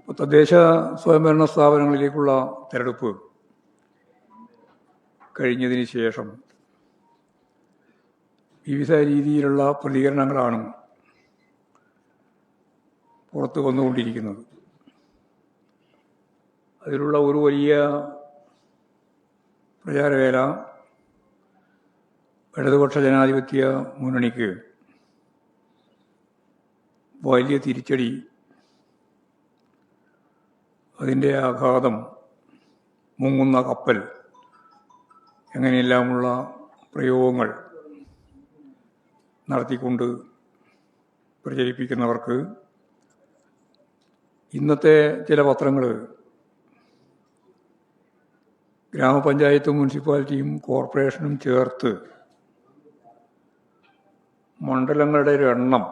തദ്ദേശ സ്വയംഭരണ സ്ഥാപനങ്ങളിലേക്കുള്ള തെരഞ്ഞെടുപ്പ് കഴിഞ്ഞതിന് ശേഷം വിവിധ രീതിയിലുള്ള പ്രതികരണങ്ങളാണ് പുറത്തു വന്നുകൊണ്ടിരിക്കുന്നത്. അതിലുള്ള ഒരു വലിയ പ്രചാരവേല ഇടതുപക്ഷ ജനാധിപത്യ മുന്നണിക്ക് വലിയ തിരിച്ചടി, അതിൻ്റെ ആഘാതം, മുങ്ങുന്ന കപ്പൽ, എങ്ങനെയെല്ലാമുള്ള പ്രയോഗങ്ങൾ നടത്തിക്കൊണ്ട് പ്രചരിപ്പിക്കുന്നവർക്ക് ഇന്നത്തെ ചില പത്രങ്ങൾ ഗ്രാമപഞ്ചായത്തും മുനിസിപ്പാലിറ്റിയും കോർപ്പറേഷനും ചേർത്ത് മണ്ഡലങ്ങളുടെ ഒരു എണ്ണം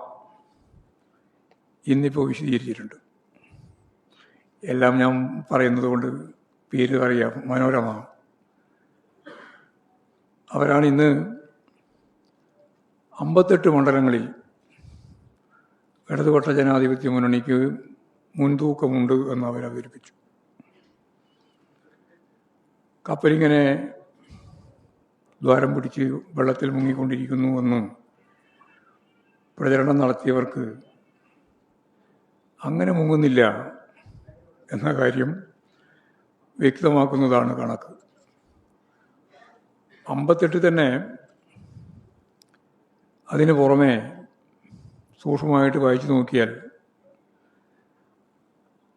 ഇന്നിപ്പോൾ വിശദീകരിച്ചിട്ടുണ്ട്. എല്ലാം ഞാൻ പറയുന്നത് കൊണ്ട് പേര് അറിയാം. മനോരമ അവരാണ് ഇന്ന് 58 മണ്ഡലങ്ങളിൽ ഇടതുപക്ഷ ജനാധിപത്യ മുന്നണിക്ക് മുൻതൂക്കമുണ്ട് എന്ന് അവർ അവതരിപ്പിച്ചു. കപ്പലിങ്ങനെ ദ്വാരം പിടിച്ച് വെള്ളത്തിൽ മുങ്ങിക്കൊണ്ടിരിക്കുന്നുവെന്ന് പ്രചരണം നടത്തിയവർക്ക് അങ്ങനെ മുങ്ങുന്നില്ല എന്ന കാര്യം വ്യക്തമാക്കുന്നതാണ് കണക്ക്. 58 തന്നെ. അതിന് പുറമെ സൂക്ഷ്മമായിട്ട് വായിച്ചു നോക്കിയാൽ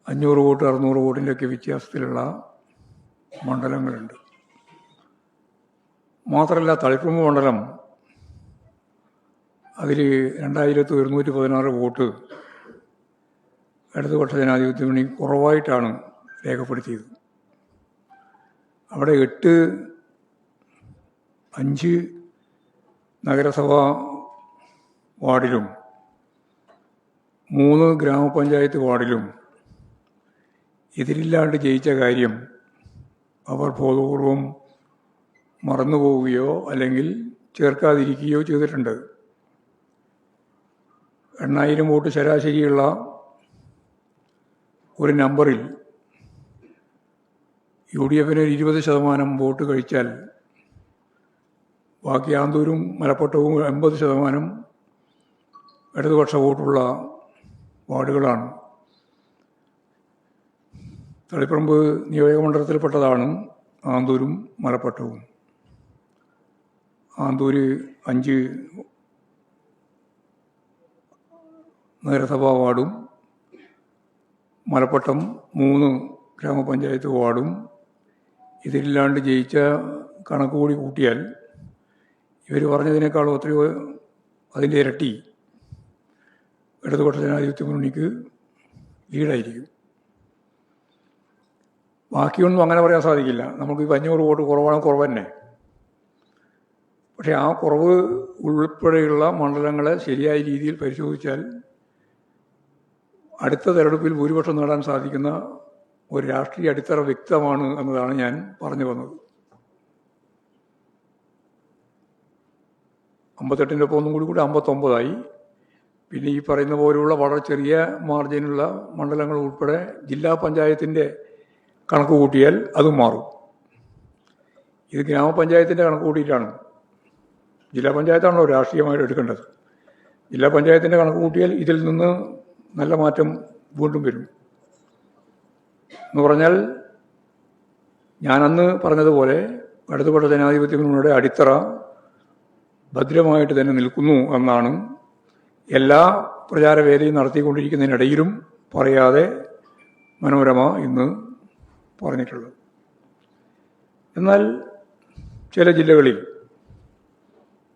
500 വോട്ട് 600 വോട്ടിൻ്റെയൊക്കെ വ്യത്യാസത്തിലുള്ള മണ്ഡലങ്ങളുണ്ട്. മാത്രമല്ല, തളിപ്പറമ്പ് മണ്ഡലം അതിൽ 2116 വോട്ട് ഇടതുപക്ഷ ജനാധിപത്യ മുന്നണി കുറവായിട്ടാണ് രേഖപ്പെടുത്തിയത്. അവിടെ 5 നഗരസഭാ വാർഡിലും 3 ഗ്രാമപഞ്ചായത്ത് വാർഡിലും എതിരില്ലാണ്ട് ജയിച്ച കാര്യം അവർ ബോധപൂർവം മറന്നുപോവുകയോ അല്ലെങ്കിൽ ചേർക്കാതിരിക്കുകയോ ചെയ്തിട്ടുണ്ട്. 8000 വോട്ട് ശരാശരിയുള്ള ഒരു നമ്പറിൽ UDF 20% വോട്ട് കഴിച്ചാൽ ബാക്കി ആന്തൂരും മലപ്പട്ടവും 80% ഇടതുപക്ഷ വോട്ടുള്ള വാർഡുകളാണ്. തളിപ്പറമ്പ് നിയോജകമണ്ഡലത്തിൽപ്പെട്ടതാണ് ആന്തൂരും മലപ്പട്ടവും. ആന്തൂര് 5 നഗരസഭാ വാർഡും മലപ്പട്ടം 3 ഗ്രാമപഞ്ചായത്ത് വാർഡും ഇതിലില്ലാണ്ട് ജയിച്ച കണക്ക് കൂടി കൂട്ടിയാൽ ഇവർ പറഞ്ഞതിനേക്കാളും എത്രയോ അതിൻ്റെ ഇരട്ടി ഇടതുപക്ഷ ജനാധിപത്യ മുന്നണിക്ക് ലീഡായിരിക്കും. ബാക്കിയൊന്നും അങ്ങനെ പറയാൻ സാധിക്കില്ല. നമുക്ക് 500 വോട്ട് കുറവാണ്, കുറവ് തന്നെ. പക്ഷേ ആ കുറവ് ഉൾപ്പെടെയുള്ള മണ്ഡലങ്ങളെ ശരിയായ രീതിയിൽ പരിശോധിച്ചാൽ അടുത്ത തെരഞ്ഞെടുപ്പിൽ ഭൂരിപക്ഷം നേടാൻ സാധിക്കുന്ന ഒരു രാഷ്ട്രീയ അടിത്തറ വ്യക്തമാണ് എന്നതാണ് ഞാൻ പറഞ്ഞു വന്നത്. 58-ൻ്റെ ഒപ്പം ഒന്നും കൂടി 59 പിന്നെ ഈ പറയുന്ന പോലെയുള്ള വളരെ ചെറിയ മാർജിനുള്ള മണ്ഡലങ്ങൾ ഉൾപ്പെടെ ജില്ലാ പഞ്ചായത്തിൻ്റെ കണക്ക് കൂട്ടിയാൽ അതും മാറും. ഇത് ഗ്രാമപഞ്ചായത്തിൻ്റെ കണക്ക് കൂട്ടിയിട്ടാണ്. ജില്ലാ പഞ്ചായത്താണല്ലോ രാഷ്ട്രീയമായിട്ട് എടുക്കേണ്ടത്. ജില്ലാ പഞ്ചായത്തിൻ്റെ കണക്ക് കൂട്ടിയാൽ ഇതിൽ നിന്ന് നല്ല മാറ്റം വീണ്ടും വരും. എന്ന് പറഞ്ഞാൽ ഞാനന്ന് പറഞ്ഞതുപോലെ ഇടതുപക്ഷ ജനാധിപത്യ മുന്നണിയുടെ അടിത്തറ ഭദ്രമായിട്ട് തന്നെ നിൽക്കുന്നു എന്നാണ് എല്ലാ പ്രചാരവേലയും നടത്തിക്കൊണ്ടിരിക്കുന്നതിനിടയിലും പറയാതെ മനോരമ ഇന്ന് പറഞ്ഞിട്ടുള്ളത്. എന്നാൽ ചില ജില്ലകളിൽ,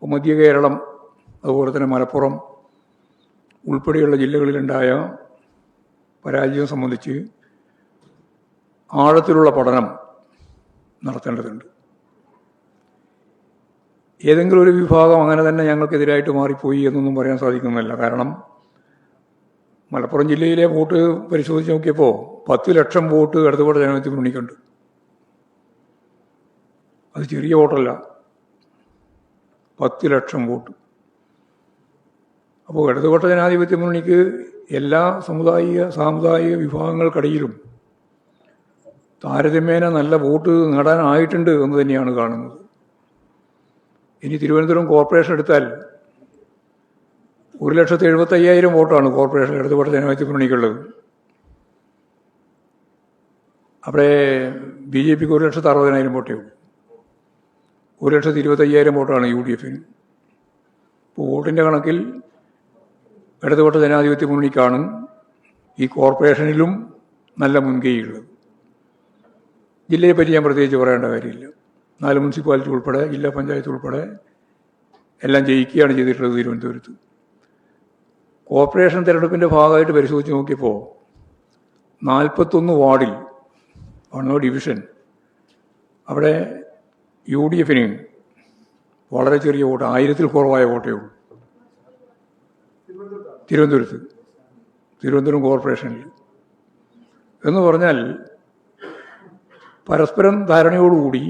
മധ്യ കേരളം, അതുപോലെ തന്നെ മലപ്പുറം ഉൾപ്പെടെയുള്ള ജില്ലകളിലുണ്ടായ പരാജയം സംബന്ധിച്ച് ആഴത്തിലുള്ള പഠനം നടത്തേണ്ടതുണ്ട്. ഏതെങ്കിലും ഒരു വിഭാഗം അങ്ങനെ തന്നെ ഞങ്ങൾക്കെതിരായിട്ട് മാറിപ്പോയി എന്നൊന്നും പറയാൻ സാധിക്കുന്നില്ല. കാരണം മലപ്പുറം ജില്ലയിലെ വോട്ട് പരിശോധിച്ച് നോക്കിയപ്പോൾ 10 ലക്ഷം വോട്ട് ഇടതുപക്ഷ ജനാധിപത്യ മുന്നണിക്കുണ്ട്. അത് ചെറിയ വോട്ടല്ല, 10 ലക്ഷം വോട്ട്. അപ്പോൾ ഇടതുപക്ഷ ജനാധിപത്യ മുന്നണിക്ക് എല്ലാ സാമുദായിക വിഭാഗങ്ങൾക്കിടയിലും താരതമ്യേന നല്ല വോട്ട് നേടാനായിട്ടുണ്ട് എന്ന് തന്നെയാണ് കാണുന്നത്. ഇനി തിരുവനന്തപുരം കോർപ്പറേഷൻ എടുത്താൽ 1,75,000 വോട്ടാണ് കോർപ്പറേഷൻ ഇടതുപക്ഷ ജനാധിപത്യ മുന്നണിക്കുള്ളത്. അവിടെ BJP 1,60,000 വോട്ടേ ഉള്ളൂ. 1,25,000 വോട്ടാണ് UDF. ഇപ്പോൾ വോട്ടിൻ്റെ കണക്കിൽ ഇടതുപക്ഷ ജനാധിപത്യ മുന്നണിക്കാണ് ഈ കോർപ്പറേഷനിലും നല്ല മുൻകൈയുള്ളത്. ജില്ലയെ പറ്റി ഞാൻ പ്രത്യേകിച്ച് പറയേണ്ട കാര്യമില്ല. 4 മുനിസിപ്പാലിറ്റി ഉൾപ്പെടെ ജില്ലാ പഞ്ചായത്ത് ഉൾപ്പെടെ എല്ലാം ജയിക്കുകയാണ് ചെയ്തിട്ടുള്ളത് തിരുവനന്തപുരത്ത്. കോർപ്പറേഷൻ തിരഞ്ഞെടുപ്പിൻ്റെ ഭാഗമായിട്ട് പരിശോധിച്ച് നോക്കിയപ്പോൾ 41 വാർഡിൽ ഡിവിഷൻ അവിടെ UDFന് വളരെ ചെറിയ വോട്ട്, 1000-ൽ കുറവായ വോട്ടേ ഉള്ളൂ. തിരുവനന്തപുരം കോർപ്പറേഷനിൽ എന്ന് പറഞ്ഞാൽ പരസ്പരം ധാരണയോടുകൂടി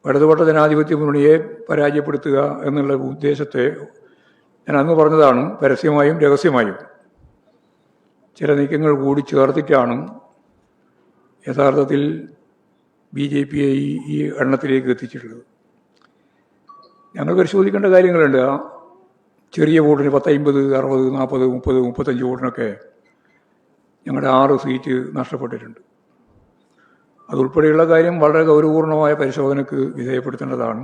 ഇടതുപക്ഷ ജനാധിപത്യ മുന്നണിയെ പരാജയപ്പെടുത്തുക എന്നുള്ള ഉദ്ദേശത്തെ ഞാൻ അന്ന് പറഞ്ഞതാണ്. പരസ്യമായും രഹസ്യമായും ചില നീക്കങ്ങൾ കൂടി ചേർത്തിട്ടാണ് യഥാർത്ഥത്തിൽ BJPയെ ഈ എണ്ണത്തിലേക്ക് എത്തിച്ചിട്ടുള്ളത്. ഞങ്ങൾ പരിശോധിക്കേണ്ട കാര്യങ്ങളുണ്ട്. ആ ചെറിയ വോട്ടിന് 10, 50, 60, 40, 30, 35 വോട്ടിനൊക്കെ ഞങ്ങളുടെ 6 സീറ്റ് നഷ്ടപ്പെട്ടിട്ടുണ്ട്. അതുൾപ്പെടെയുള്ള കാര്യം വളരെ ഗൗരവപൂർണമായ പരിശോധനയ്ക്ക് വിധേയപ്പെടുത്തേണ്ടതാണ്.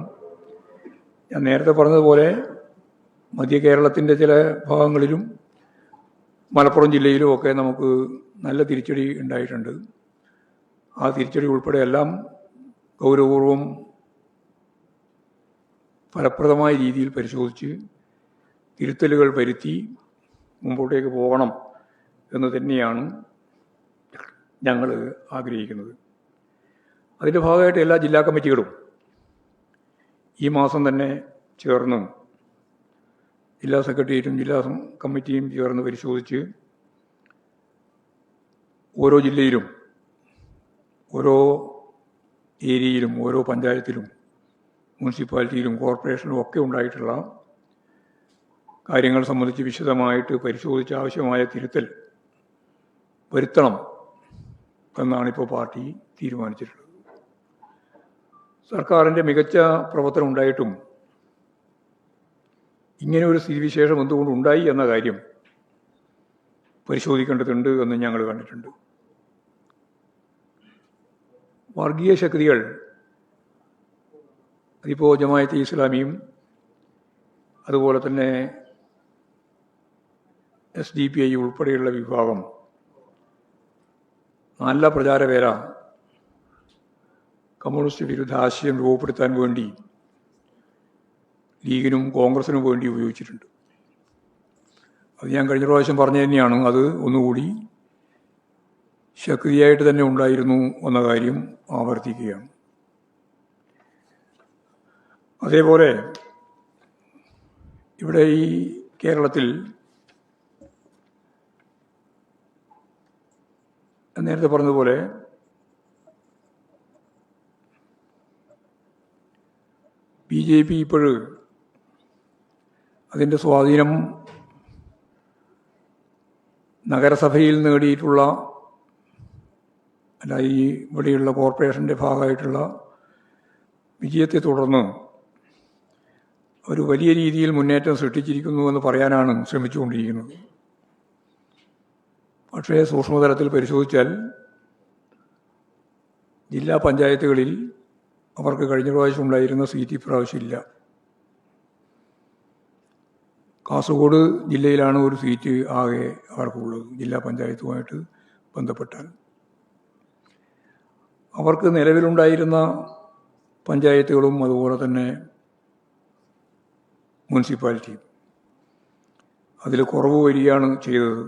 ഞാൻ നേരത്തെ പറഞ്ഞതുപോലെ മധ്യ കേരളത്തിൻ്റെ ചില ഭാഗങ്ങളിലും മലപ്പുറം ജില്ലയിലും ഒക്കെ നമുക്ക് നല്ല തിരിച്ചടി ഉണ്ടായിട്ടുണ്ട്. ആ തിരിച്ചടി ഉൾപ്പെടെ എല്ലാം ഗൗരവപൂർവം ഫലപ്രദമായ രീതിയിൽ പരിശോധിച്ച് തിരുത്തലുകൾ വരുത്തി മുമ്പോട്ടേക്ക് പോകണം എന്ന് തന്നെയാണ് ഞങ്ങൾ ആഗ്രഹിക്കുന്നത്. അതിൻ്റെ ഭാഗമായിട്ട് എല്ലാ ജില്ലാ കമ്മിറ്റികളും ഈ മാസം തന്നെ ചേർന്ന് ജില്ലാ സെക്രട്ടേറിയറ്റും ജില്ലാ കമ്മിറ്റിയും ചേർന്ന് പരിശോധിച്ച് ഓരോ ജില്ലയിലും ഓരോ ഏരിയയിലും ഓരോ പഞ്ചായത്തിലും മുനിസിപ്പാലിറ്റിയിലും കോർപ്പറേഷനിലും ഒക്കെ ഉണ്ടായിട്ടുള്ള കാര്യങ്ങൾ സംബന്ധിച്ച് വിശദമായിട്ട് പരിശോധിച്ച് ആവശ്യമായ തിരുത്തൽ വരുത്തണം എന്നാണിപ്പോൾ പാർട്ടി തീരുമാനിച്ചിട്ടുള്ളത്. സർക്കാരിൻ്റെ മികച്ച പ്രവർത്തനം ഉണ്ടായിട്ടും ഇങ്ങനെ ഒരു സ്ഥിതിവിശേഷം എന്തുകൊണ്ടുണ്ടായി എന്ന കാര്യം പരിശോധിക്കേണ്ടതുണ്ട് എന്ന് ഞങ്ങൾ കണ്ടിട്ടുണ്ട്. വർഗീയ ശക്തികൾ, അതിപ്പോൾ ജമാഅത്തെ ഇസ്ലാമിയും അതുപോലെ തന്നെ SDPI ഉൾപ്പെടെയുള്ള വിഭാഗം നല്ല പ്രചാരവേല കമ്മ്യൂണിസ്റ്റ് വിരുദ്ധ ആശയം രൂപപ്പെടുത്താൻ വേണ്ടി ലീഗിനും കോൺഗ്രസിനും വേണ്ടി ഉപയോഗിച്ചിട്ടുണ്ട്. അത് ഞാൻ കഴിഞ്ഞ പ്രാവശ്യം പറഞ്ഞു തന്നെയാണ്. അത് ഒന്നുകൂടി ശക്തിയായിട്ട് തന്നെ ഉണ്ടായിരുന്നു എന്ന കാര്യം ആവർത്തിക്കുകയാണ്. അതേപോലെ ഇവിടെ ഈ കേരളത്തിൽ നേരത്തെ പറഞ്ഞതുപോലെ BJP ഇപ്പോഴ് അതിൻ്റെ സ്വാധീനം നഗരസഭയിൽ നേടിയിട്ടുള്ള അല്ല ഈ ഇവിടെയുള്ള കോർപ്പറേഷൻ്റെ ഭാഗമായിട്ടുള്ള വിജയത്തെ തുടർന്ന് ഒരു വലിയ രീതിയിൽ മുന്നേറ്റം സൃഷ്ടിച്ചിരിക്കുന്നു എന്ന് പറയാനാണ് ശ്രമിച്ചുകൊണ്ടിരിക്കുന്നത്. പക്ഷേ സൂക്ഷ്മതലത്തിൽ പരിശോധിച്ചാൽ ജില്ലാ പഞ്ചായത്തുകളിൽ അവർക്ക് കഴിഞ്ഞ പ്രാവശ്യം ഉണ്ടായിരുന്ന സീറ്റ് ഇപ്രാവശ്യം ഇല്ല. കാസർഗോഡ് ജില്ലയിലാണ് ഒരു സീറ്റ് ആകെ അവർക്കുള്ളത് ജില്ലാ പഞ്ചായത്തുമായിട്ട് ബന്ധപ്പെട്ടാൽ. അവർക്ക് നിലവിലുണ്ടായിരുന്ന പഞ്ചായത്തുകളും അതുപോലെ തന്നെ മുനിസിപ്പാലിറ്റിയും അതിൽ കുറവ് വരികയാണ് ചെയ്തത്.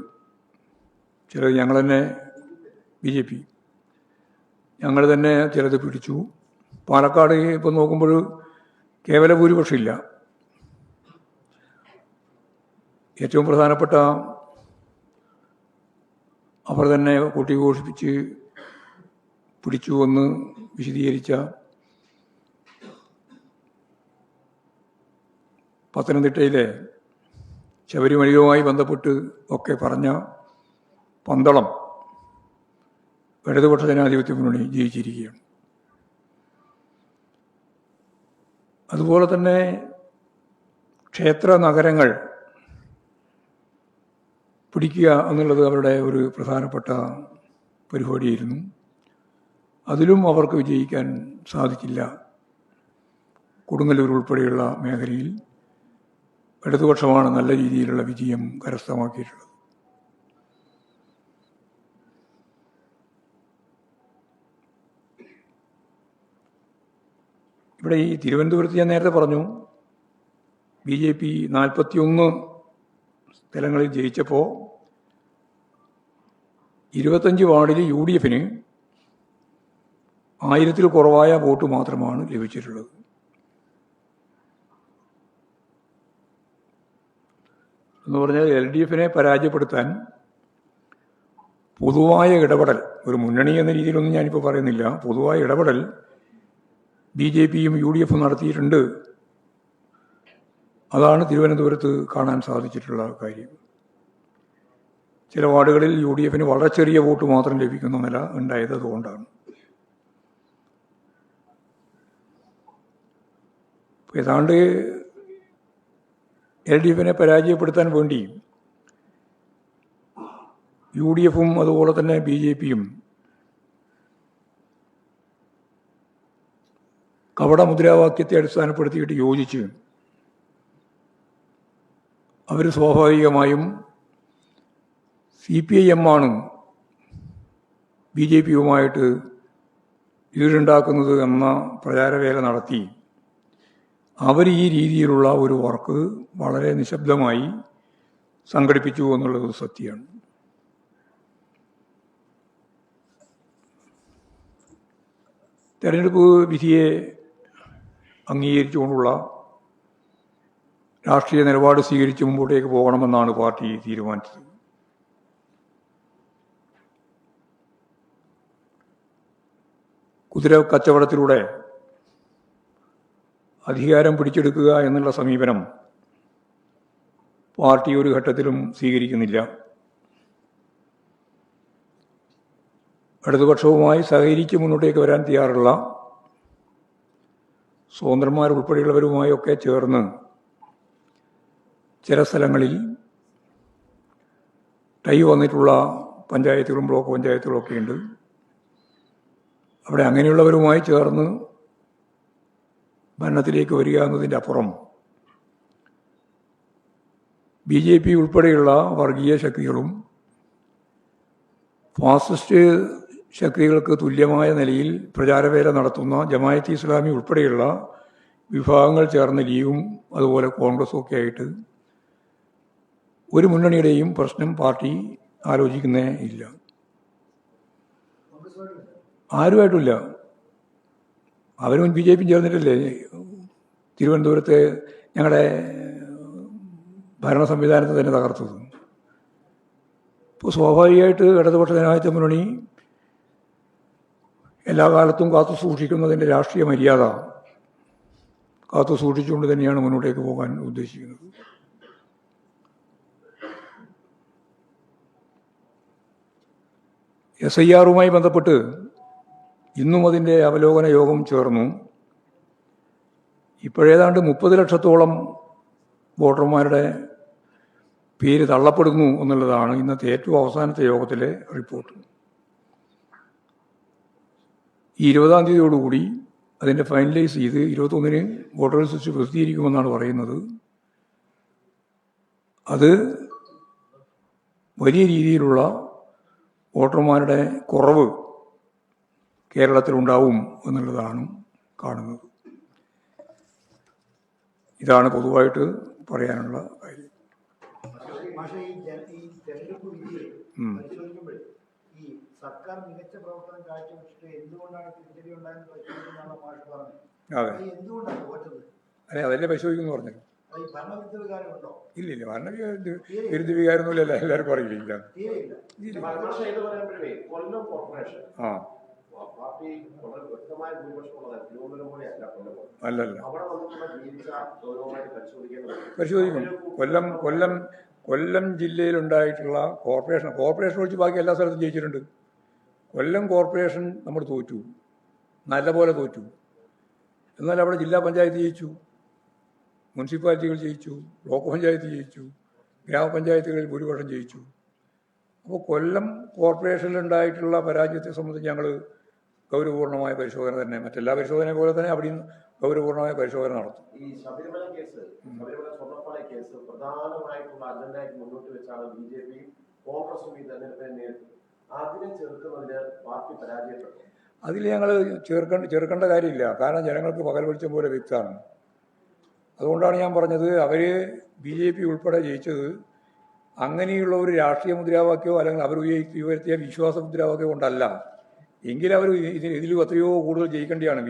ചിലത് ഞങ്ങൾ തന്നെ BJP ഞങ്ങൾ തന്നെ ചിലത് പിടിച്ചു. പാലക്കാട് ഇപ്പം നോക്കുമ്പോൾ കേവല ഭൂരിപക്ഷമില്ല. ഏറ്റവും പ്രധാനപ്പെട്ട അവർ തന്നെ കൊട്ടിഘോഷിപ്പിച്ച് പിടിച്ചു എന്ന് വിശദീകരിച്ച പത്തനംതിട്ടയിലെ ശബരിമലയുമായി ബന്ധപ്പെട്ട് ഒക്കെ പറഞ്ഞ പന്തളം ഇടതുപക്ഷ ജനാധിപത്യ മുന്നണി ജയിച്ചിരിക്കുകയാണ്. അതുപോലെ തന്നെ ക്ഷേത്ര നഗരങ്ങൾ പിടിക്കുക എന്നുള്ളത് അവരുടെ ഒരു പ്രധാനപ്പെട്ട പരിപാടിയായിരുന്നു. അതിലും അവർക്ക് വിജയിക്കാൻ സാധിച്ചില്ല. കൊടുങ്ങല്ലൂർ ഉൾപ്പെടെയുള്ള മേഖലയിൽ ഇടതുപക്ഷമാണ് നല്ല രീതിയിലുള്ള വിജയം കരസ്ഥമാക്കിയിട്ടുള്ളത്. ഇവിടെ ഈ തിരുവനന്തപുരത്ത് ഞാൻ നേരത്തെ പറഞ്ഞു, BJP 41 സ്ഥലങ്ങളിൽ ജയിച്ചപ്പോൾ 25 വാർഡിൽ UDF-ന് 1000-ൽ കുറവായ വോട്ട് മാത്രമാണ് ലഭിച്ചിട്ടുള്ളത്. എന്ന് പറഞ്ഞാൽ LDF-നെ പരാജയപ്പെടുത്താൻ പൊതുവായ ഇടപെടൽ, ഒരു മുന്നണി എന്ന രീതിയിലൊന്നും ഞാനിപ്പോൾ പറയുന്നില്ല, പൊതുവായ ഇടപെടൽ BJP-യും UDF-ഉം നടത്തിയിട്ടുണ്ട്. അതാണ് തിരുവനന്തപുരത്ത് കാണാൻ സാധിച്ചിട്ടുള്ള കാര്യം. ചില വാർഡുകളിൽ UDF-ന് വളരെ ചെറിയ വോട്ട് മാത്രം ലഭിക്കുന്ന നില ഉണ്ടായത് അതുകൊണ്ടാണ്. ഏതാണ്ട് LDF-നെ പരാജയപ്പെടുത്താൻ വേണ്ടി UDF-ഉം അതുപോലെ തന്നെ BJP-യും കപട മുദ്രാവാക്യത്തെ അടിസ്ഥാനപ്പെടുത്തിയിട്ട് യോജിച്ച് അവർ സ്വാഭാവികമായും CPIM ആണ് BJP-യുമായിട്ട് ഈടുണ്ടാക്കുന്നത് എന്ന പ്രചാരവേല നടത്തി അവർ ഈ രീതിയിലുള്ള ഒരു വർക്ക് വളരെ നിശബ്ദമായി സംഘടിപ്പിച്ചു എന്നുള്ളത് സത്യമാണ്. തെരഞ്ഞെടുപ്പ് വിധിയെ അംഗീകരിച്ചുകൊണ്ടുള്ള രാഷ്ട്രീയ നിലപാട് സ്വീകരിച്ച് മുമ്പോട്ടേക്ക് പോകണമെന്നാണ് പാർട്ടി തീരുമാനിച്ചത്. കുതിര കച്ചവടത്തിലൂടെ അധികാരം പിടിച്ചെടുക്കുക എന്നുള്ള സമീപനം പാർട്ടി ഒരു ഘട്ടത്തിലും സ്വീകരിക്കുന്നില്ല. ഇടതുപക്ഷവുമായി സഹകരിച്ച് മുന്നോട്ടേക്ക് വരാൻ തയ്യാറുള്ള സ്വതന്ത്രന്മാരുൾപ്പെടെയുള്ളവരുമായൊക്കെ ചേർന്ന് ചില സ്ഥലങ്ങളിൽ ടൈ വന്നിട്ടുള്ള പഞ്ചായത്തുകളും ബ്ലോക്ക് പഞ്ചായത്തുകളും ഒക്കെ ഉണ്ട്. അവിടെ അങ്ങനെയുള്ളവരുമായി ചേർന്ന് ഭരണത്തിലേക്ക് വരിക എന്നതിൻ്റെ അപ്പുറം BJP ഉൾപ്പെടെയുള്ള വർഗീയ ശക്തികളും ഫാസിസ്റ്റ് ശക്തികൾക്ക് തുല്യമായ നിലയിൽ പ്രചാരവേല നടത്തുന്ന ജമായത്ത് ഇസ്ലാമി ഉൾപ്പെടെയുള്ള വിഭാഗങ്ങൾ ചേർന്ന ലീഗും അതുപോലെ കോൺഗ്രസും ഒക്കെ ആയിട്ട് ഒരു മുന്നണിയുടെയും പ്രശ്നം പാർട്ടി ആലോചിക്കുന്നേ ഇല്ല. ആരുമായിട്ടില്ല. അവരും BJP ചേർന്നിട്ടല്ലേ തിരുവനന്തപുരത്ത് ഞങ്ങളുടെ ഭരണ സംവിധാനത്തെ തന്നെ തകർത്തത്. ഇപ്പോൾ സ്വാഭാവികമായിട്ട് ഇടതുപക്ഷ ജനാധിപത്യ മുന്നണി എല്ലാ കാലത്തും കാത്തു സൂക്ഷിക്കുന്നതിൻ്റെ രാഷ്ട്രീയ മര്യാദ കാത്തു സൂക്ഷിച്ചുകൊണ്ട് തന്നെയാണ് മുന്നോട്ടേക്ക് പോകാൻ ഉദ്ദേശിക്കുന്നത്. SIR-മായി ബന്ധപ്പെട്ട് ഇന്നും അതിൻ്റെ അവലോകന യോഗം ചേർന്നു. ഇപ്പോഴേതാണ്ട് 30 ലക്ഷത്തോളം വോട്ടർമാരുടെ പേര് തള്ളപ്പെടുന്നു എന്നുള്ളതാണ് ഇന്നത്തെ ഏറ്റവും അവസാനത്തെ യോഗത്തിലെ റിപ്പോർട്ട്. ഈ 20-ാം തീയതിയോടുകൂടി അതിൻ്റെ ഫൈനലൈസ് ചെയ്ത് 21-ന് വോട്ടർ ലിസ്റ്റ് പ്രസിദ്ധീകരിക്കുമെന്നാണ് പറയുന്നത്. അത് വലിയ രീതിയിലുള്ള വോട്ടർമാരുടെ കുറവ് കേരളത്തിലുണ്ടാവും എന്നുള്ളതാണ് കാണുന്നത്. ഇതാണ് പൊതുവായിട്ട് പറയാനുള്ള കാര്യം. അതെ, അതെ, അതല്ലേ പരിശോധിക്കുന്നു പറഞ്ഞു. ഇല്ലില്ല, വിരുദ്ധ വികാരമൊന്നുമില്ല, എല്ലാവർക്കും അറിയില്ല. ആ അല്ലല്ല, പരിശോധിക്കും. കൊല്ലം കൊല്ലം കൊല്ലം ജില്ലയിലുണ്ടായിട്ടുള്ള കോർപ്പറേഷൻ ഒഴിച്ച് ബാക്കി എല്ലാ സ്ഥലത്തും ജയിച്ചിട്ടുണ്ട്. കൊല്ലം കോർപ്പറേഷൻ നമ്മൾ തോറ്റു, നല്ലപോലെ തോറ്റു. എന്നാൽ അവിടെ ജില്ലാ പഞ്ചായത്ത് ജയിച്ചു, മുനിസിപ്പാലിറ്റികൾ ജയിച്ചു, ബ്ലോക്ക് പഞ്ചായത്ത് ജയിച്ചു, ഗ്രാമപഞ്ചായത്തുകളിൽ ഭൂരിപക്ഷം ജയിച്ചു. അപ്പോൾ കൊല്ലം കോർപ്പറേഷനിലുണ്ടായിട്ടുള്ള പരാജയത്തെ സംബന്ധിച്ച് ഞങ്ങൾ ഗൗരവപൂർണമായ പരിശോധന തന്നെ, മറ്റെല്ലാ പരിശോധനയെ പോലെ തന്നെ അവിടെയും ഗൗരവപൂർണമായ പരിശോധന നടത്തും. ഈ ശബരിമല കേസ്, ശബരിമല സ്വർണ്ണപ്പാള കേസ് പ്രധാനമായിട്ടുള്ള അജണ്ടയായിട്ട് മുന്നോട്ട് വെച്ചാണ് BJP കോൺഗ്രസും ഈ തെരഞ്ഞെടുപ്പിനെ നേരിട്ടത്. അതിനെ ചെറുക്കുന്നതിന് പാർട്ടി പരാജയപ്പെട്ടു. അതിൽ ഞങ്ങൾ ചെറുക്കേണ്ട കാര്യമില്ല. കാരണം ജനങ്ങൾക്ക് പകൽ വെളിച്ചം പോലെ വ്യക്തമാണ്. അതുകൊണ്ടാണ് ഞാൻ പറഞ്ഞത്, അവർ BJP ഉൾപ്പെടെ ജയിച്ചത് അങ്ങനെയുള്ള ഒരു രാഷ്ട്രീയ മുദ്രാവാക്യമോ അല്ലെങ്കിൽ അവർ ഉയർത്തിയ വിശ്വാസ മുദ്രാവാക്യമോ കൊണ്ടല്ല. എങ്കിലും അവർ ഇതിൽ എത്രയോ കൂടുതൽ ജയിക്കേണ്ടിയാണ്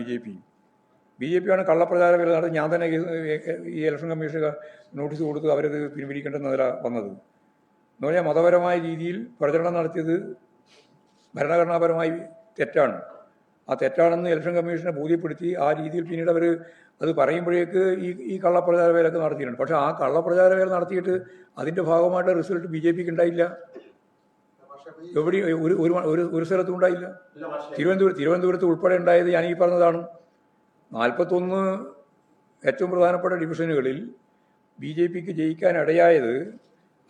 BJP ആണ് കള്ളപ്രചാര വില നടത്തി. ഞാൻ തന്നെ ഈ ഇലക്ഷൻ കമ്മീഷൻ നോട്ടീസ് കൊടുത്ത് അവരത് പിൻവലിക്കേണ്ടെന്നതില വന്നത്. എന്ന് പറഞ്ഞാൽ മതപരമായ രീതിയിൽ പ്രചരണം നടത്തിയത് ഭരണഘടനാപരമായി തെറ്റാണ്. ആ തെറ്റാണെന്ന് ഇലക്ഷൻ കമ്മീഷനെ ബോധ്യപ്പെടുത്തി ആ രീതിയിൽ പിന്നീട് അവർ അത് പറയുമ്പോഴേക്ക് ഈ കള്ളപ്രചാര വേലൊക്കെ നടത്തിയിട്ടുണ്ട്. പക്ഷെ ആ കള്ളപ്രചാര വേല നടത്തിയിട്ട് അതിൻ്റെ ഭാഗമായിട്ട് റിസൾട്ട് BJPക്ക് ഉണ്ടായില്ല. എവിടെയും ഒരു സ്ഥലത്തും ഉണ്ടായില്ല. തിരുവനന്തപുരത്ത് ഉൾപ്പെടെ ഉണ്ടായത് ഞാൻ ഈ പറഞ്ഞതാണ്. 41 ഏറ്റവും പ്രധാനപ്പെട്ട ഡിവിഷനുകളിൽ BJPക്ക് ജയിക്കാൻ ഇടയായത്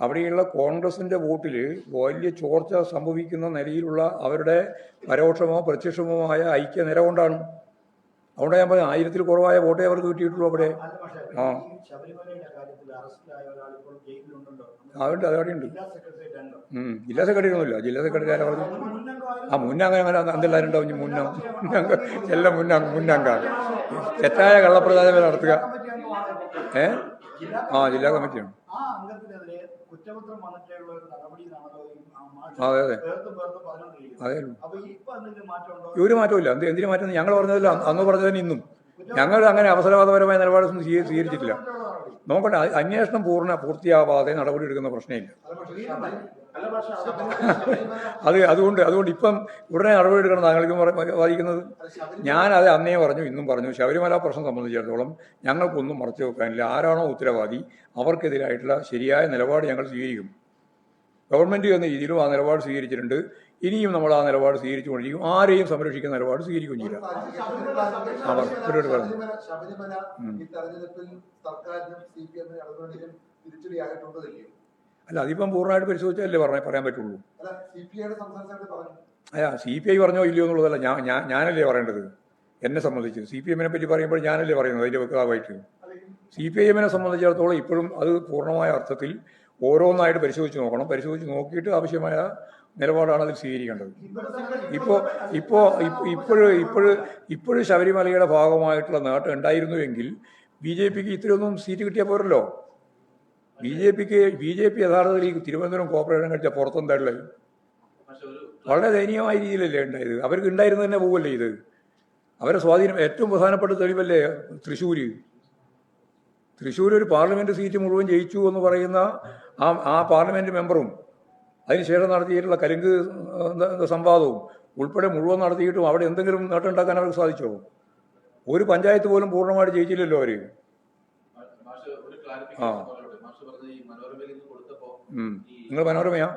അവിടെയുള്ള കോൺഗ്രസിൻ്റെ വോട്ടിൽ വലിയ ചോർച്ച സംഭവിക്കുന്ന നിലയിലുള്ള അവരുടെ പരോക്ഷമോ പ്രത്യക്ഷമോ ഐക്യനിര കൊണ്ടാണ്. അതുകൊണ്ട് ഞാൻ പറഞ്ഞു 1000-ൽ കുറവായ വോട്ടേ അവർക്ക് കിട്ടിയിട്ടുള്ളൂ അവിടെ. അതുകൊണ്ട് അതവിടെ ഉണ്ട്. ജില്ലാ സെക്രട്ടറി ഒന്നുമില്ല. ജില്ലാ സെക്രട്ടറി ആരാ പറഞ്ഞു? മുന്നങ്ങനെ എന്തെല്ലാവരും ഉണ്ടാവും. എല്ലാം മുന്നങ്കാണ്. തെറ്റായ കള്ളപ്രചാരം നടത്തുക. ജില്ലാ കമ്മിറ്റിയാണ്. അതെ അതെ അതെ. ഒരു മാറ്റവും ഇല്ല. എന്തിനു മാറ്റം? ഞങ്ങൾ പറഞ്ഞതല്ല അന്ന് പറഞ്ഞതിന് ഇന്നും. ഞങ്ങൾ അങ്ങനെ അവസരവാദപരമായ നിലപാടൊന്നും സ്വീകരിച്ചിട്ടില്ല. നോക്കട്ടെ, അന്വേഷണം പൂർത്തിയാവാതെ നടപടി എടുക്കുന്ന പ്രശ്നമില്ല. അതുകൊണ്ട് ഇപ്പം ഉടനെ നടപടി എടുക്കണം താങ്കൾക്കും വാദിക്കുന്നത്. ഞാനത് അന്നേ പറഞ്ഞു, ഇന്നും പറഞ്ഞു. ശബരിമല പ്രശ്നം സംബന്ധിച്ചിടത്തോളം ഞങ്ങൾക്കൊന്നും മറച്ചു വെക്കാനില്ല. ആരാണോ ഉത്തരവാദി അവർക്കെതിരായിട്ടുള്ള ശരിയായ നിലപാട് ഞങ്ങൾ സ്വീകരിക്കും. ഗവൺമെൻറ് എന്ന രീതിയിലും ആ നിലപാട് സ്വീകരിച്ചിട്ടുണ്ട്. ഇനിയും നമ്മൾ ആ നിലപാട് സ്വീകരിച്ചുകൊണ്ടിരിക്കും. ആരെയും സംരക്ഷിക്കുന്ന നിലപാട് സ്വീകരിക്കുകയും ചെയ്യില്ല. അല്ല, അതിപ്പം പൂർണ്ണമായിട്ട് പരിശോധിച്ചാലല്ലേ പറയാൻ പറ്റുള്ളൂ. CPI പറഞ്ഞോ ഇല്ലയോ എന്നുള്ളതല്ല ഞാനല്ലേ പറയേണ്ടത്. എന്നെ സംബന്ധിച്ച് CPM പറ്റി പറയുമ്പോൾ ഞാനല്ലേ പറയുന്നത് അതിൻ്റെ വക്താവായിട്ട്. CPIM സംബന്ധിച്ചിടത്തോളം ഇപ്പോഴും അത് പൂർണ്ണമായ അർത്ഥത്തിൽ ഓരോന്നായിട്ട് പരിശോധിച്ച് നോക്കണം. പരിശോധിച്ച് നോക്കിയിട്ട് ആവശ്യമായ നിലപാടാണ് അതിൽ സ്വീകരിക്കേണ്ടത്. ഇപ്പോഴും ശബരിമലയുടെ ഭാഗമായിട്ടുള്ള നേട്ടം ഉണ്ടായിരുന്നുവെങ്കിൽ BJPക്ക് ഇത്രയൊന്നും സീറ്റ് കിട്ടിയാൽ പോരല്ലോ. BJP യഥാർത്ഥത്തിൽ ഈ തിരുവനന്തപുരം കോർപ്പറേഷൻ കഴിച്ച പുറത്തെന്തായുള്ളത്? വളരെ ദയനീയമായ രീതിയിലല്ലേ ഉണ്ടായത്. അവർക്ക് ഉണ്ടായിരുന്നു തന്നെ പോവല്ലേ ഇത്. അവരെ സ്വാധീനം ഏറ്റവും പ്രധാനപ്പെട്ട തെളിവല്ലേ തൃശ്ശൂർ ഒരു പാർലമെന്റ് സീറ്റ് മുഴുവൻ ജയിച്ചു എന്ന് പറയുന്ന ആ പാർലമെന്റ് മെമ്പറും അതിനുശേഷം നടത്തിയിട്ടുള്ള കരിങ്ക് സംവാദവും ഉൾപ്പെടെ മുഴുവൻ നടത്തിയിട്ടും അവിടെ എന്തെങ്കിലും നേട്ടം ഉണ്ടാക്കാൻ അവർക്ക് സാധിച്ചോ? ഒരു പഞ്ചായത്ത് പോലും പൂർണ്ണമായിട്ട് ജയിച്ചില്ലല്ലോ അവര്. നിങ്ങൾ മനോരമയാ?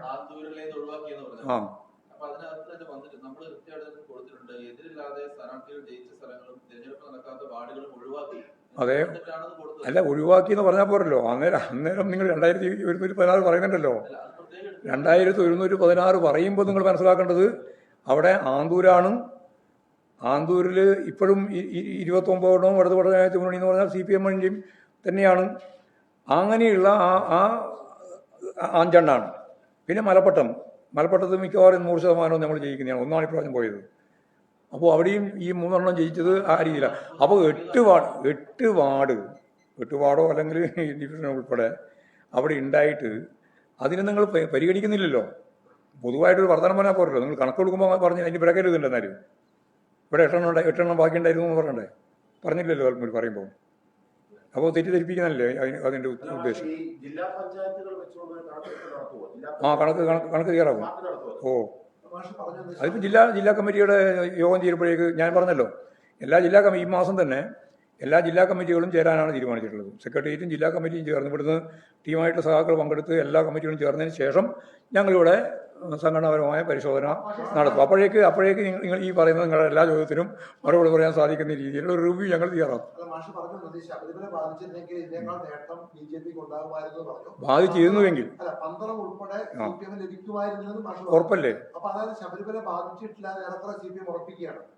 അതെ. അല്ല, ഒഴിവാക്കി എന്ന് പറഞ്ഞാൽ പോരല്ലോ. അന്നേരം നിങ്ങൾ 2116 പറയുന്നുണ്ടല്ലോ. 2116 പറയുമ്പോൾ നിങ്ങൾ മനസ്സിലാക്കേണ്ടത് അവിടെ ആന്തൂരാണ്. ആന്തൂരിൽ ഇപ്പോഴും 29 ഇടതു പഞ്ചായത്ത് മുന്നണി എന്ന് പറഞ്ഞാൽ CPM തന്നെയാണ്. അങ്ങനെയുള്ള ആ 5 പിന്നെ മലപ്പട്ടത്ത് മിക്കവാറും 100% നമ്മൾ ജയിക്കുന്നതാണ്. ഒന്നാണ് ഇപ്രാവശ്യം പോയത്. അപ്പോൾ അവിടെയും ഈ 3 ജയിച്ചത് ആ രീതിയിലാണ്. അപ്പോൾ 8 വാർഡോ അല്ലെങ്കിൽ ഡിവിഷൻ ഉൾപ്പെടെ അവിടെ ഉണ്ടായിട്ട് അതിനെ നിങ്ങൾ പരിഗണിക്കുന്നില്ലല്ലോ. പൊതുവായിട്ടൊരു വർത്തമാനം പറഞ്ഞാൽ പോരല്ലോ. നിങ്ങൾ കണക്ക് കൊടുക്കുമ്പോൾ പറഞ്ഞ് അതിൻ്റെ പിറക്കരുതുണ്ടെന്നാലും ഇവിടെ 8 ബാക്കി ഉണ്ടായിരുന്നു എന്ന് പറഞ്ഞേ പറഞ്ഞില്ലല്ലോ പറയുമ്പോൾ. അപ്പോൾ തെറ്റിദ്ധരിപ്പിക്കുന്നല്ലേ അതിൻ്റെ ഉദ്ദേശം. കണക്ക് തയ്യാറാകും. അതിപ്പോൾ ജില്ലാ കമ്മിറ്റിയുടെ യോഗം ചേരുമ്പോഴേക്ക് ഞാൻ പറഞ്ഞല്ലോ, ഈ മാസം തന്നെ എല്ലാ ജില്ലാ കമ്മിറ്റികളും ചേരാനാണ് തീരുമാനിച്ചിട്ടുള്ളത്. സെക്രട്ടേറിയറ്റും ജില്ലാ കമ്മിറ്റിയും ചേർന്ന് ഇവിടുന്ന് ടീമായിട്ട് സഹാക്കൾ പങ്കെടുത്ത് എല്ലാ കമ്മിറ്റികളും ചേർന്നതിന് ശേഷം ഞങ്ങളിവിടെ സംഘടനാപരമായ പരിശോധന നടത്തും. അപ്പോഴേക്ക് നിങ്ങൾ ഈ പറയുന്ന നിങ്ങളുടെ എല്ലാ ചോദ്യത്തിനും മറുപടി പറയാൻ സാധിക്കുന്ന രീതിയിലുള്ള ഒരു റിവ്യൂ ഞങ്ങൾ തയ്യാറാക്കും. ബാധിച്ചിരുന്നുവെങ്കിൽ ഉറപ്പല്ലേ?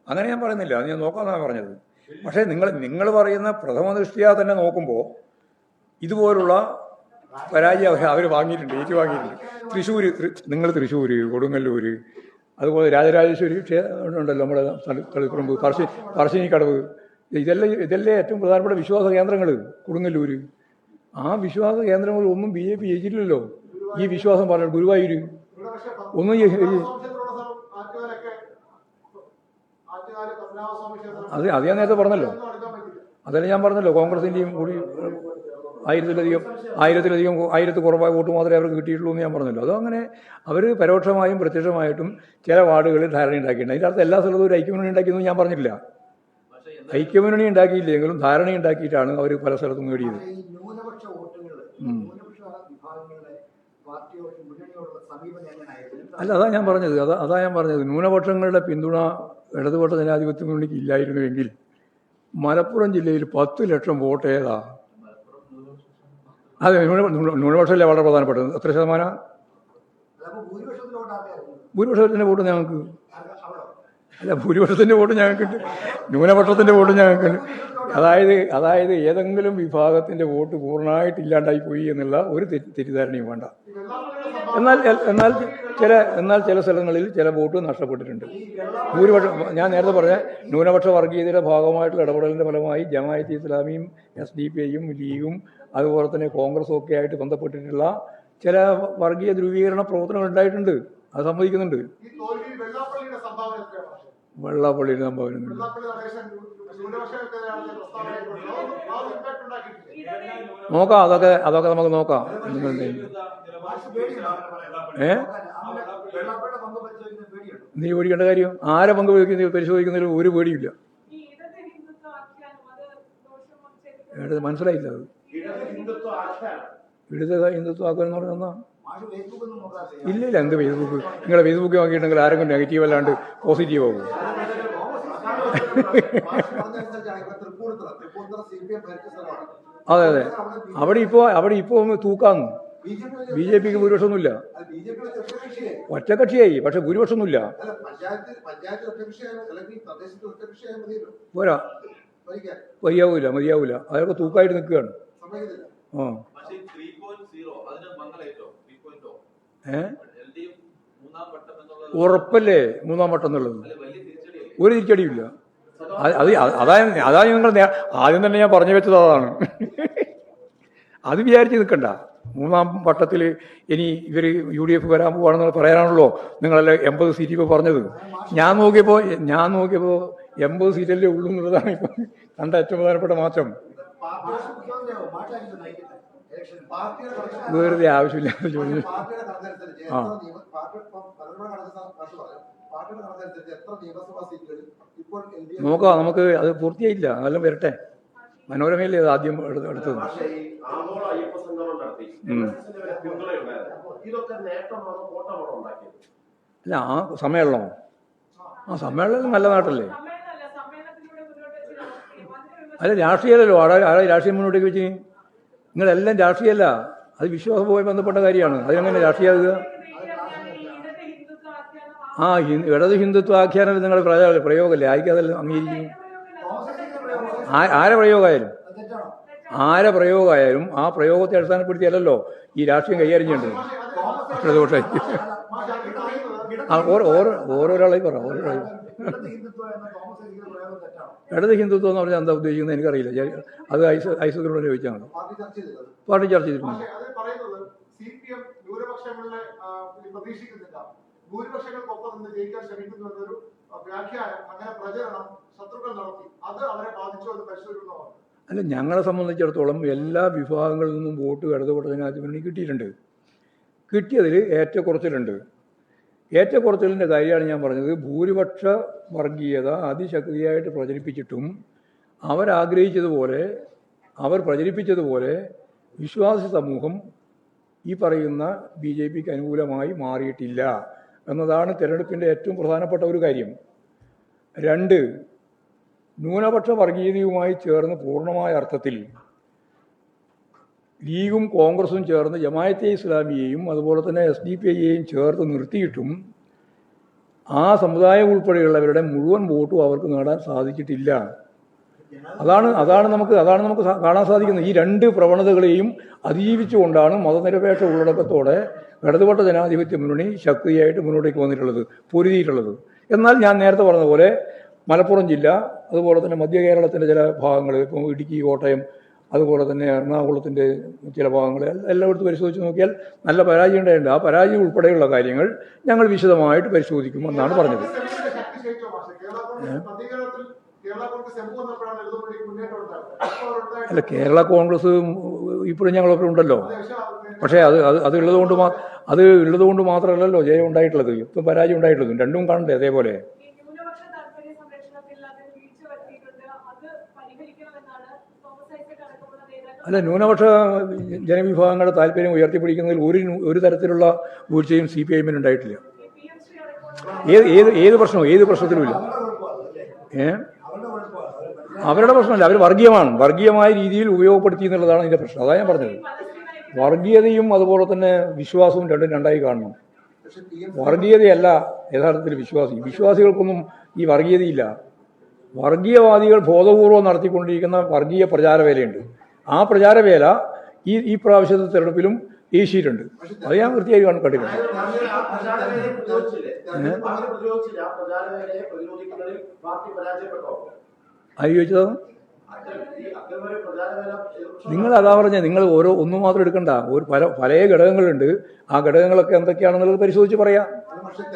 അങ്ങനെ ഞാൻ പറയുന്നില്ല, അത് ഞാൻ നോക്കാന്നാണ് പറഞ്ഞത്. പക്ഷേ നിങ്ങൾ പറയുന്ന പ്രഥമ ദൃഷ്ടിയാ തന്നെ നോക്കുമ്പോൾ ഇതുപോലുള്ള പരാജയം അവർ വാങ്ങിയിട്ടുണ്ട്, ഏറ്റുവാങ്ങിയിട്ടുണ്ട്. തൃശ്ശൂർ, കൊടുങ്ങല്ലൂർ, അതുപോലെ രാജരാജേശ്വരി ഉണ്ടല്ലോ, നമ്മുടെ തളിപ്പറമ്പ്, പറശ്ശിനിക്കടവ്, ഇതല്ലേ ഏറ്റവും പ്രധാനപ്പെട്ട വിശ്വാസ കേന്ദ്രങ്ങൾ. കൊടുങ്ങല്ലൂർ, ആ വിശ്വാസ കേന്ദ്രങ്ങൾ ഒന്നും BJP ജയിച്ചിട്ടില്ലല്ലോ. ഈ വിശ്വാസം പറഞ്ഞു ഗുരുവായൂർ ഒന്നും അത് ഞാൻ നേരത്തെ പറഞ്ഞല്ലോ. അതല്ല ഞാൻ പറഞ്ഞല്ലോ, കോൺഗ്രസിൻ്റെയും കൂടി ആയിരത്തിൽ കുറവായ വോട്ട് മാത്രമേ അവർക്ക് കിട്ടിയിട്ടുള്ളൂ എന്ന് ഞാൻ പറഞ്ഞല്ലോ. അതങ്ങനെ അവർ പരോക്ഷമായും പ്രത്യക്ഷമായിട്ടും ചില വാർഡുകളിൽ ധാരണ ഉണ്ടാക്കിയിട്ടുണ്ട്. അതിൻ്റെ അർത്ഥം എല്ലാ സ്ഥലത്തും ഒരു ഐക്യമുന്നണി ഉണ്ടാക്കിയെന്ന് ഞാൻ പറഞ്ഞിട്ടില്ല. ഐക്യമുന്നണി ഉണ്ടാക്കിയില്ലെങ്കിലും ധാരണ ഉണ്ടാക്കിയിട്ടാണ് അവർ പല സ്ഥലത്തും നേടിയത്. അല്ല, അതാ ഞാൻ പറഞ്ഞത് ന്യൂനപക്ഷങ്ങളുടെ പിന്തുണ ഇടതുപക്ഷ ജനാധിപത്യ മുന്നണിക്ക് ഇല്ലായിരുന്നുവെങ്കിൽ മലപ്പുറം ജില്ലയിൽ 10 ലക്ഷം വോട്ട് ഏതാ? അതെ, ന്യൂനപക്ഷമല്ലേ വളരെ പ്രധാനപ്പെട്ടത്. എത്ര ശതമാനം? ഭൂരിപക്ഷത്തിൻ്റെ വോട്ട് ഞങ്ങൾക്ക് അല്ല, ഭൂരിപക്ഷത്തിൻ്റെ വോട്ട് ഞങ്ങൾക്കുണ്ട്, ന്യൂനപക്ഷത്തിൻ്റെ വോട്ട് ഞങ്ങൾക്കുണ്ട്. അതായത് ഏതെങ്കിലും വിഭാഗത്തിൻ്റെ വോട്ട് പൂർണ്ണമായിട്ട് ഇല്ലാണ്ടായി പോയി എന്നുള്ള ഒരു തെറ്റിദ്ധാരണയും വേണ്ട. എന്നാൽ ചില സ്ഥലങ്ങളിൽ ചില വോട്ട് നഷ്ടപ്പെട്ടിട്ടുണ്ട്. ഭൂരിപക്ഷം ഞാൻ നേരത്തെ പറഞ്ഞ ന്യൂനപക്ഷ വർഗീയതയുടെ ഭാഗമായിട്ടുള്ള ഇടപെടലിൻ്റെ ഫലമായി ജമാഅത്തെ ഇസ്ലാമിയും SDPIയും ലീഗും അതുപോലെ തന്നെ കോൺഗ്രസും ഒക്കെ ആയിട്ട് ബന്ധപ്പെട്ടിട്ടുള്ള ചില വർഗീയ ധ്രുവീകരണ പ്രവർത്തനങ്ങൾ ഉണ്ടായിട്ടുണ്ട്. അത് സമ്മതിക്കുന്നുണ്ട്. വെള്ളാപ്പള്ളിയുടെ സംഭാവന നോക്കാം, അതൊക്കെ നമുക്ക് നോക്കാം. നീ പേടിക്കേണ്ട കാര്യം? ആരെ പങ്ക് പരിശോധിക്കുന്നതിൽ ഒരു പേടിയില്ല. മനസ്സിലായില്ല. അത് ഇവിടുത്തെ ഹിന്ദുത്വം ആക്കുമെന്ന് പറഞ്ഞാ ഇല്ല. എന്ത് ഫേസ്ബുക്ക്? നിങ്ങളെ ഫേസ്ബുക്ക് നോക്കിയിട്ടുണ്ടെങ്കിൽ ആരെങ്കിലും നെഗറ്റീവ് അല്ലാണ്ട് പോസിറ്റീവ് ആകും. അതെ, അവിടെ ഇപ്പോ തൂക്കാന്ന്. BJPക്ക് ഭൂരിപക്ഷമൊന്നുമില്ല, ഒറ്റക്കക്ഷിയായി, പക്ഷെ ഭൂരിപക്ഷമൊന്നുമില്ല. പോരാ, മതിയാവൂല. അതൊക്കെ തൂക്കായിട്ട് നിൽക്കുകയാണ്. ഉറപ്പല്ലേ മൂന്നാം വട്ടം എന്നുള്ളത്? ഒരു തിരിച്ചടിയില്ല. അതാ നിങ്ങൾ ആദ്യം തന്നെ ഞാൻ പറഞ്ഞു വെച്ചത് അതാണ്. അത് വിചാരിച്ച് നിൽക്കണ്ട. മൂന്നാം വട്ടത്തിൽ ഇനി ഇവർ UDF വരാൻ പോവാണെന്ന് പറയാനാണല്ലോ നിങ്ങളെല്ലാം 80 സീറ്റ് ഇപ്പോൾ പറഞ്ഞത്. ഞാൻ നോക്കിയപ്പോൾ 80 സീറ്റല്ലേ ഉള്ളൂ എന്നുള്ളതാണ് ഇപ്പം കണ്ട ഏറ്റവും പ്രധാനപ്പെട്ട മാറ്റം. വെറുതെ ആവശ്യമില്ലാതെ ചോദിച്ചു. നോക്കാം, നമുക്ക് അത് പൂർത്തിയായില്ല, അതെല്ലാം വരട്ടെ. മനോരമയില്ലേ അത് ആദ്യം എടുത്തത്. അല്ല, ആ സമ്മേളനമോ? സമ്മേളനം നല്ല നാട്ടല്ലേ? അല്ല, രാഷ്ട്രീയമല്ലല്ലോ. ആരാ രാഷ്ട്രീയം മുന്നോട്ടേക്ക് വെച്ച്? നിങ്ങളെല്ലാം രാഷ്ട്രീയമല്ല, അത് വിശ്വാസവുമായി ബന്ധപ്പെട്ട കാര്യമാണ്. അതിനെങ്ങനെ രാഷ്ട്രീയമാകുക? ഇടത് ഹിന്ദുത്വ ആഖ്യാനം നിങ്ങളുടെ പ്രയോഗമല്ലേ? ആയിരിക്കും അതെല്ലാം അംഗീകരിക്കുന്നു. ആരെ പ്രയോഗമായാലും ആ പ്രയോഗത്തെ അടിസ്ഥാനപ്പെടുത്തിയല്ലോ ഈ രാഷ്ട്രീയം കൈകാര്യം ചെയ്യേണ്ടത്. ഇടതുപക്ഷമായി ഓരോരാളായി പറ. ഇടത് ഹിന്ദുത്വം എന്ന് പറഞ്ഞാൽ എന്താ ഉദ്ദേശിക്കുന്നത് എനിക്കറിയില്ല. അത് ഐസക്കിനോട് ചോദിച്ചാണ്. പാർട്ടി ചർച്ച ചെയ്തിട്ടുണ്ട്. ഭൂരിപക്ഷങ്ങൾക്കൊപ്പം നിന്ന് ജയിക്കാൻ ശ്രമിക്കുന്നു എന്നൊരു വ്യാഖ്യാനം, അങ്ങനെ പ്രചരണം ശത്രുക്കൾ നടത്തി. അത് അവരെ ബാധിച്ചു എന്ന് പരിശോധിക്കുന്നതാണ്. അല്ല, ഞങ്ങളെ സംബന്ധിച്ചിടത്തോളം എല്ലാ വിഭാഗങ്ങളിൽ നിന്നും വോട്ട് ഇടതുപക്ഷ ജനാധിപത്യ മുന്നണി കിട്ടിയിട്ടുണ്ട്. കിട്ടിയതിൽ ഏറ്റക്കുറച്ചിലുണ്ട്. ഏറ്റക്കുറച്ചിലിൻ്റെ കാര്യമാണ് ഞാൻ പറഞ്ഞത്. ഭൂരിപക്ഷ വർഗീയത അതിശക്തിയായിട്ട് പ്രചരിപ്പിച്ചിട്ടും അവർ പ്രചരിപ്പിച്ചതുപോലെ വിശ്വാസി സമൂഹം ഈ പറയുന്ന BJPക്ക് അനുകൂലമായി മാറിയിട്ടില്ല എന്നതാണ് തിരഞ്ഞെടുപ്പിൻ്റെ ഏറ്റവും പ്രധാനപ്പെട്ട ഒരു കാര്യം. 2, ന്യൂനപക്ഷ വർഗീയതയുമായി ചേർന്ന് പൂർണ്ണമായ അർത്ഥത്തിൽ ലീഗും കോൺഗ്രസും ചേർന്ന് ജമാഅത്തെ ഇസ്ലാമിയെയും അതുപോലെ തന്നെ SDPIയെയും ചേർത്ത് നിർത്തിയിട്ടും ആ സമുദായം ഉൾപ്പെടെയുള്ളവരുടെ മുഴുവൻ വോട്ടും അവർക്ക് നേടാൻ സാധിച്ചിട്ടില്ല. അതാണ് നമുക്ക് കാണാൻ സാധിക്കുന്നത്. ഈ 2 പ്രവണതകളെയും അതിജീവിച്ചുകൊണ്ടാണ് മതനിരപേക്ഷ ഉള്ളടക്കത്തോടെ ഇടതുപക്ഷ ജനാധിപത്യ മുന്നണി ശക്തിയായിട്ട് മുന്നോട്ടേക്ക് വന്നിട്ടുള്ളത്, പൊരുതിയിട്ടുള്ളത്. എന്നാൽ ഞാൻ നേരത്തെ പറഞ്ഞതുപോലെ മലപ്പുറം ജില്ല, അതുപോലെ തന്നെ മധ്യ കേരളത്തിൻ്റെ ചില ഭാഗങ്ങൾ, ഇപ്പോൾ ഇടുക്കി, കോട്ടയം, അതുപോലെ തന്നെ എറണാകുളത്തിൻ്റെ ചില ഭാഗങ്ങൾ എല്ലായിടത്തും പരിശോധിച്ച് നോക്കിയാൽ നല്ല പരാജയം ഉണ്ടായിട്ടുണ്ട്. ആ പരാജയം ഉൾപ്പെടെയുള്ള കാര്യങ്ങൾ ഞങ്ങൾ വിശദമായിട്ട് പരിശോധിക്കുമെന്നാണ് പറഞ്ഞത്. അല്ല, കേരള കോൺഗ്രസ് ഇപ്പോഴും ഞങ്ങളൊക്കെ ഉണ്ടല്ലോ. പക്ഷേ അത് ഉള്ളതുകൊണ്ട് മാത്രമല്ലല്ലോ ജയം ഉണ്ടായിട്ടുള്ളത്, ഇപ്പം പരാജയം ഉണ്ടായിട്ടുള്ളത്. രണ്ടും കാണണ്ടേ അതേപോലെ. അല്ല, ന്യൂനപക്ഷ ജനവിഭാഗങ്ങളുടെ താല്പര്യം ഉയർത്തിപ്പിടിക്കുന്നതിൽ ഒരു തരത്തിലുള്ള വീഴ്ചയും CPIM ഉണ്ടായിട്ടില്ല. ഏത് പ്രശ്നത്തിലുമില്ല. അവരുടെ പ്രശ്നമല്ല, അവർ വർഗീയമായ രീതിയിൽ ഉപയോഗപ്പെടുത്തി എന്നുള്ളതാണ് ഇതിൻ്റെ പ്രശ്നം. അതാണ് ഞാൻ പറഞ്ഞത്. വർഗീയതയും അതുപോലെ തന്നെ വിശ്വാസവും രണ്ടായി കാണണം. വർഗീയതയല്ല യഥാർത്ഥത്തിൽ വിശ്വാസികൾക്കൊന്നും ഈ വർഗീയതയില്ല. വർഗീയവാദികൾ ബോധപൂർവം നടത്തിക്കൊണ്ടിരിക്കുന്ന വർഗീയ പ്രചാരവേലയുണ്ട്. ആ പ്രചാരവേല ഈ പ്രാവശ്യത്തെ തെരഞ്ഞെടുപ്പിലും ഏശിയിട്ടുണ്ട്. അത് ഞാൻ വൃത്തിയായി കണ്ടിട്ടുണ്ട്. ആര് ചോദിച്ചത്? നിങ്ങൾ അതാ പറഞ്ഞത്, നിങ്ങൾ ഒന്നും മാത്രം എടുക്കണ്ട, പല ഘടകങ്ങളുണ്ട്. ആ ഘടകങ്ങളൊക്കെ എന്തൊക്കെയാണെന്നുള്ളത് പരിശോധിച്ച് പറയാം.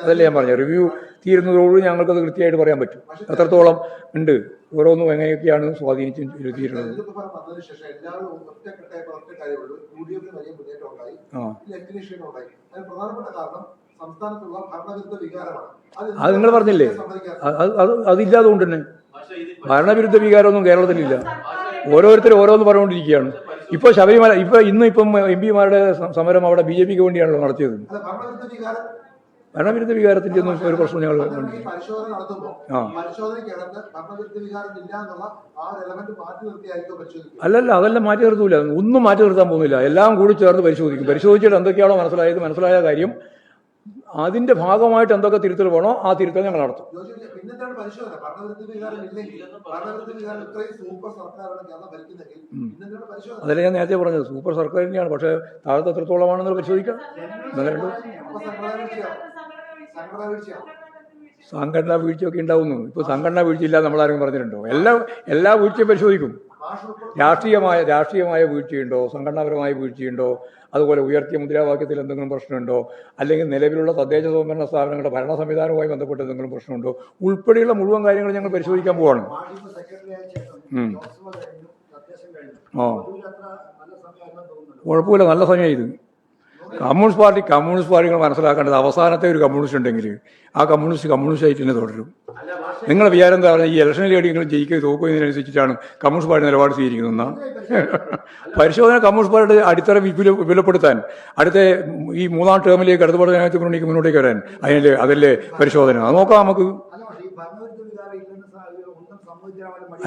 അതല്ലേ ഞാൻ പറഞ്ഞത്. റിവ്യൂ തീരുന്നതോടുകൂടി ഞങ്ങൾക്കത് കൃത്യമായിട്ട് പറയാൻ പറ്റും എത്രത്തോളം ഉണ്ട്, ഓരോന്നും എങ്ങനെയൊക്കെയാണ് സ്വാധീനിച്ചിരുന്നത്. അത് നിങ്ങൾ പറഞ്ഞില്ലേ, അതില്ലാതുകൊണ്ട് തന്നെ ഭരണവിരുദ്ധ വികാരമൊന്നും കേരളത്തിലില്ല. ഓരോരുത്തരും ഓരോന്ന് പറഞ്ഞുകൊണ്ടിരിക്കുകയാണ്. ഇപ്പോൾ ശബരിമല, ഇന്നിപ്പം MP മാരുടെ സമരം അവിടെ BJPക്ക് വേണ്ടിയാണല്ലോ നടത്തിയത്. ഭരണവിരുദ്ധ വികാരത്തിന്റെ ഒന്നും ഒരു പ്രശ്നം ഞങ്ങൾ അല്ലല്ല, അതെല്ലാം മാറ്റി നിർത്തൂല. ഒന്നും മാറ്റി നിർത്താൻ പോകുന്നില്ല. എല്ലാം കൂടി ചേർന്ന് പരിശോധിച്ചിട്ട് എന്തൊക്കെയാണോ മനസ്സിലായ കാര്യം, അതിന്റെ ഭാഗമായിട്ട് എന്തൊക്കെ തിരുത്തൽ വേണോ ആ തിരുത്തൽ ഞങ്ങൾ നടത്തും. അതല്ലേ ഞാൻ നേരത്തെ പറഞ്ഞത്, സൂപ്പർ സർക്കാർ തന്നെയാണ്. പക്ഷേ താഴത്തെ എത്രത്തോളമാണെന്ന് പരിശോധിക്കാം. സംഘടനാ വീഴ്ചയൊക്കെ ഉണ്ടാവുന്നു. ഇപ്പോൾ സംഘടനാ വീഴ്ചയില്ല നമ്മളാരും പറഞ്ഞിട്ടുണ്ടോ? എല്ലാ വീഴ്ചയും പരിശോധിക്കും. രാഷ്ട്രീയമായ വീഴ്ചയുണ്ടോ, സംഘടനാപരമായ വീഴ്ചയുണ്ടോ, അതുപോലെ ഉയർത്തിയ മുദ്രാവാക്യത്തിൽ എന്തെങ്കിലും പ്രശ്നമുണ്ടോ, അല്ലെങ്കിൽ നിലവിലുള്ള തദ്ദേശ സ്വയംഭരണ സ്ഥാപനങ്ങളുടെ ഭരണ സംവിധാനവുമായി ബന്ധപ്പെട്ട് എന്തെങ്കിലും പ്രശ്നമുണ്ടോ, ഉൾപ്പെടെയുള്ള മുഴുവൻ കാര്യങ്ങൾ ഞങ്ങൾ പരിശോധിക്കാൻ പോവാണ്. കുഴപ്പമില്ല, നല്ല സമയം ഇത്. കമ്മ്യൂണിസ്റ്റ് പാർട്ടികൾ മനസ്സിലാക്കേണ്ടത്, അവസാനത്തെ ഒരു കമ്മ്യൂണിസ്റ്റ് ഉണ്ടെങ്കിൽ ആ കമ്മ്യൂണിസ്റ്റ് ആയിട്ട് തന്നെ തുടരും. നിങ്ങളുടെ വിചാരം എന്താ പറഞ്ഞാൽ, ഈ ഇലക്ഷനിൽ എവിടെയെങ്കിലും ജയിക്കുകയും തോക്കുന്നതിനനുസരിച്ചിട്ടാണ് കമ്മ്യൂണിസ്റ്റ് പാർട്ടി നിലപാട് സ്വീകരിക്കുന്നതെന്നാണ്. പരിശോധന കമ്മ്യൂണിസ്റ്റ് പാർട്ടിയുടെ അടിത്തറ വിപുലപ്പെടുത്താൻ, അടുത്ത ഈ 3ാം ടേമിലേക്ക് ഇടതുപക്ഷ ജനാധിപത്യ മുന്നോട്ടേക്ക് വരാൻ അതല്ലേ പരിശോധന. അത് നോക്കാം നമുക്ക്.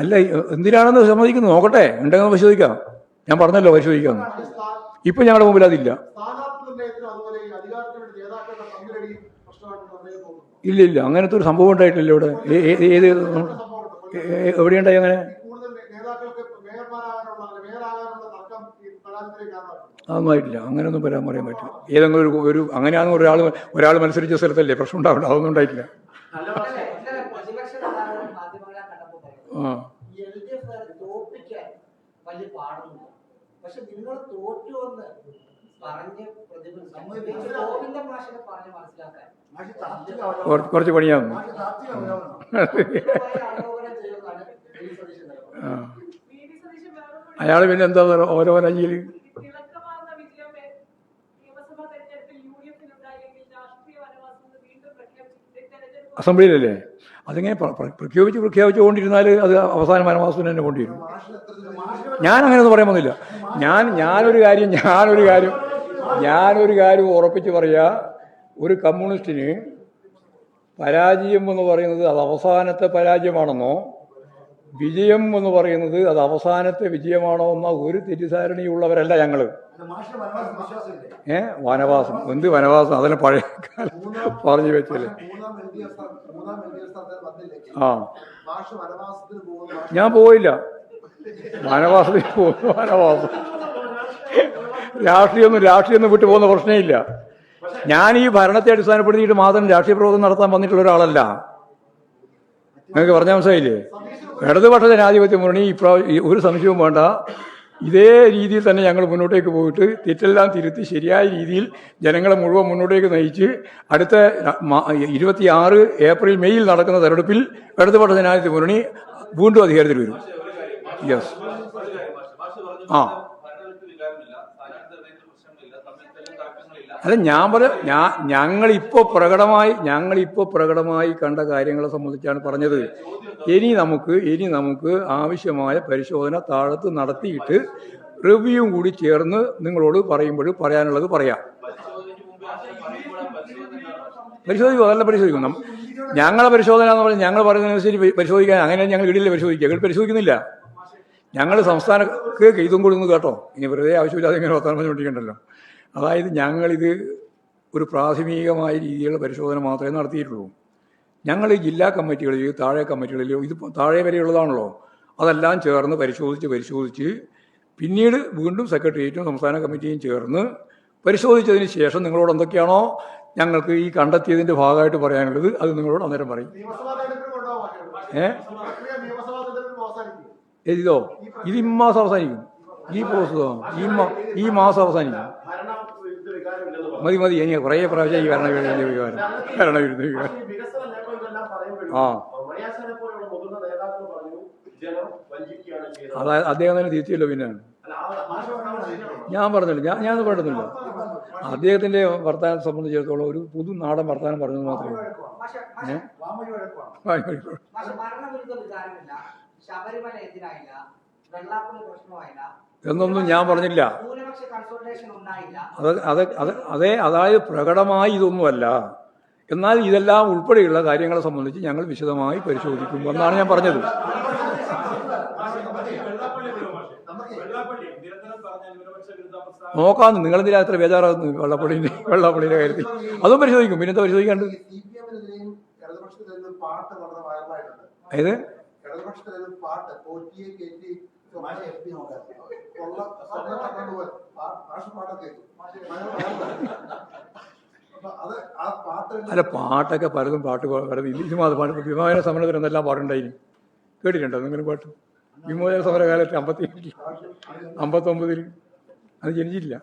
അല്ല, എന്തിനാണെന്ന് സമ്മതിക്കുന്നത് നോക്കട്ടെ, ഉണ്ടെങ്കിൽ പരിശോധിക്കാം. ഞാൻ പറഞ്ഞല്ലോ പരിശോധിക്കാം. ഇപ്പം ഞങ്ങളുടെ മുമ്പിൽ അതില്ല. ഇല്ല, അങ്ങനത്തെ ഒരു സംഭവം ഉണ്ടായിട്ടില്ല ഇവിടെ. എവിടെയുണ്ടായി അങ്ങനെ? അതൊന്നുമായിട്ടില്ല. അങ്ങനെയൊന്നും പറയാൻ പറ്റില്ല. ഏതെങ്കിലും ഒരു അങ്ങനെയാണെന്ന് ഒരാൾ മത്സരിച്ച സ്ഥലത്തല്ലേ പ്രശ്നം ഉണ്ടാവില്ല. അതൊന്നും ഉണ്ടായിട്ടില്ല. പക്ഷെ നിങ്ങൾ തോറ്റു എന്ന് പറഞ്ഞ് കുറച്ച് പണിയാകും. അയാൾ പിന്നെ എന്താ ഓരോ രാജ്യയിൽ അസംബ്ലിയിലല്ലേ? അതിങ്ങനെ പ്രഖ്യാപിച്ചുകൊണ്ടിരുന്നാൽ അത് അവസാനം വനവാസത്തിന് തന്നെ കൊണ്ടുവരും. ഞാൻ അങ്ങനെയൊന്നും പറയാൻ പോകുന്നില്ല. ഞാനൊരു കാര്യം ഉറപ്പിച്ച് പറയാ, ഒരു കമ്മ്യൂണിസ്റ്റിന് പരാജയം എന്ന് പറയുന്നത് അത് അവസാനത്തെ പരാജയമാണെന്നോ വിജയം എന്ന് പറയുന്നത് അത് അവസാനത്തെ വിജയമാണോ എന്ന ഒരു തെറ്റിദ്ധാരണയുള്ളവരല്ല ഞങ്ങൾ. വനവാസം എന്ത് വനവാസം? അതിനെ പഴയ കാലം പറഞ്ഞു വെച്ചല്ലേ. ആ, ഞാൻ പോയില്ല വനവാസത്തിന്. വനവാസം രാഷ്ട്രീയം വിട്ടു പോകുന്ന പ്രശ്നമില്ല. ഞാൻ ഈ ഭരണത്തെ അടിസ്ഥാനപ്പെടുത്തിയിട്ട് മാത്രം രാഷ്ട്രീയ പ്രവർത്തനം നടത്താൻ വന്നിട്ടുള്ള ഒരാളല്ല. നിങ്ങൾക്ക് പറഞ്ഞാൽ മനസ്സിലായില്ലേ? ഇടതുപക്ഷ ജനാധിപത്യ മുന്നണി ഒരു സംശയവും വേണ്ട, ഇതേ രീതിയിൽ തന്നെ ഞങ്ങൾ മുന്നോട്ടേക്ക് പോയിട്ട് തെറ്റെല്ലാം തിരുത്തി ശരിയായ രീതിയിൽ ജനങ്ങളെ മുഴുവൻ മുന്നോട്ടേക്ക് നയിച്ച് അടുത്ത 26 ഏപ്രിൽ മെയ്യിൽ നടക്കുന്ന തെരഞ്ഞെടുപ്പിൽ ഇടതുപക്ഷ ജനാധിപത്യ മുന്നണി വീണ്ടും അധികാരത്തിൽ വരും. യെസ്. ആ, അല്ല ഞാൻ ഞങ്ങളിപ്പോൾ പ്രകടമായി കണ്ട കാര്യങ്ങളെ സംബന്ധിച്ചാണ് പറഞ്ഞത്. ഇനി നമുക്ക് ആവശ്യമായ പരിശോധന താഴത്ത് നടത്തിയിട്ട് റിവ്യൂവും കൂടി ചേർന്ന് നിങ്ങളോട് പറയാനുള്ളത് പറയാം. പരിശോധിക്കും, അതെല്ലാം പരിശോധിക്കും. ഞങ്ങളെ പരിശോധന എന്ന് പറഞ്ഞാൽ ഞങ്ങൾ പറയുന്നതനുസരിച്ച് പരിശോധിക്കാൻ അങ്ങനെ ഞങ്ങൾ ഇടയിൽ പരിശോധിക്കുക. ഞങ്ങൾ പരിശോധിക്കുന്നില്ല. ഞങ്ങൾ സംസ്ഥാനക്ക് ഇതും കൂടി ഒന്ന് കേട്ടോ, ഇനി വെറുതെ ആവശ്യമില്ലാതെ ഇങ്ങനെ വർത്തമാനം പറഞ്ഞുകൊണ്ടിരിക്കണ്ടല്ലോ. അതായത് ഞങ്ങളിത് ഒരു പ്രാഥമികമായ രീതിയിലുള്ള പരിശോധന മാത്രമേ നടത്തിയിട്ടുള്ളൂ. ഞങ്ങൾ ജില്ലാ കമ്മിറ്റികളിൽ താഴെ കമ്മിറ്റികളിൽ ഇത് താഴെ വരെയുള്ളതാണല്ലോ, അതെല്ലാം ചേർന്ന് പരിശോധിച്ച് പിന്നീട് വീണ്ടും സെക്രട്ടേറിയറ്റും സംസ്ഥാന കമ്മിറ്റിയും ചേർന്ന് പരിശോധിച്ചതിന് ശേഷം നിങ്ങളോട് എന്തൊക്കെയാണോ ഞങ്ങൾക്ക് ഈ കണ്ടെത്തിയതിൻ്റെ ഭാഗമായിട്ട് പറയാനുള്ളത് അത് നിങ്ങളോട് അന്നേരം പറയും. ഇതോ ഇത് ഇമ്മാസം അവസാനിക്കും. ഈ പ്രോസസ്സോ ഈ മാസം അവസാനിക്കും. മതി ഇനി കുറേ പ്രാവശ്യം ഈ ഭരണവിരുദ്ധ വികാരം. ആ, അതായത് അദ്ദേഹം തന്നെ തിരിച്ചില്ല. പിന്നെ ഞാൻ പറഞ്ഞില്ല, ഞാൻ പറഞ്ഞില്ല. അദ്ദേഹത്തിന്റെ വർത്തമാനത്തെ സംബന്ധിച്ചിടത്തോളം ഒരു പുതു നാടൻ വർത്തമാനം പറഞ്ഞത് മാത്രമേ. എന്നൊന്നും ഞാൻ പറഞ്ഞില്ല. അതായത് പ്രകടമായി ഇതൊന്നുമല്ല. എന്നാൽ ഇതെല്ലാം ഉൾപ്പെടെയുള്ള കാര്യങ്ങളെ സംബന്ധിച്ച് ഞങ്ങൾ വിശദമായി പരിശോധിക്കും എന്നാണ് ഞാൻ പറഞ്ഞത്. നോക്കാന്ന് നിങ്ങളെന്തിനാ എത്ര ബേജാറാകുന്നു വെള്ളാപ്പള്ളിയുടെ കാര്യത്തിൽ? അതും പരിശോധിക്കും. പിന്നെന്താ പരിശോധിക്കാണ്ട്? ഏത് അല്ല, പാട്ടൊക്കെ പലതും പാട്ട് വിമോചന സമരത്തിന് എന്തെല്ലാം പാട്ടുണ്ടായിരുന്നു കേട്ടിട്ടുണ്ടോ നിങ്ങൾ? പാട്ട് വിമോചന സമരകാലത്ത് 59 അത് ജനിച്ചില്ല.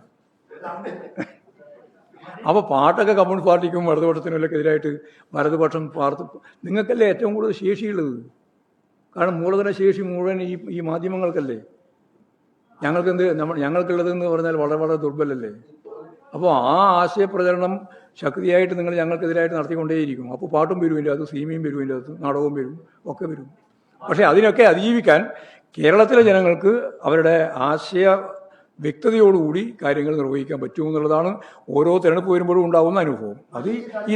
അപ്പോൾ പാട്ടൊക്കെ കമ്മ്യൂണിസ്റ്റ് പാർട്ടിക്കും ഇടതുപക്ഷത്തിനുമൊക്കെ എതിരായിട്ട് വലതുപക്ഷം നിങ്ങൾക്കല്ലേ ഏറ്റവും കൂടുതൽ ശേഷിയുള്ളത്. കാരണം മൂലധന ശേഷി മുഴുവൻ ഈ മാധ്യമങ്ങൾക്കല്ലേ. ഞങ്ങൾക്കുള്ളതെന്ന് പറഞ്ഞാൽ വളരെ വളരെ ദുർബലല്ലേ. അപ്പോൾ ആ ആശയപ്രചരണം ശക്തിയായിട്ട് നിങ്ങൾ ഞങ്ങൾക്കെതിരായിട്ട് നടത്തിക്കൊണ്ടേയിരിക്കും. അപ്പോൾ പാട്ടും വരുമില്ല, അത് സിനിമയും വരുമില്ല, അത് നാടകവും വരും, ഒക്കെ വരും. പക്ഷേ അതിനൊക്കെ അതിജീവിക്കാൻ കേരളത്തിലെ ജനങ്ങൾക്ക് അവരുടെ ആശയ വ്യക്തതയോടുകൂടി കാര്യങ്ങൾ നിർവഹിക്കാൻ പറ്റുമെന്നുള്ളതാണ് ഓരോ തിരഞ്ഞെടുപ്പ് വരുമ്പോഴും ഉണ്ടാകുന്ന അനുഭവം. അത് ഈ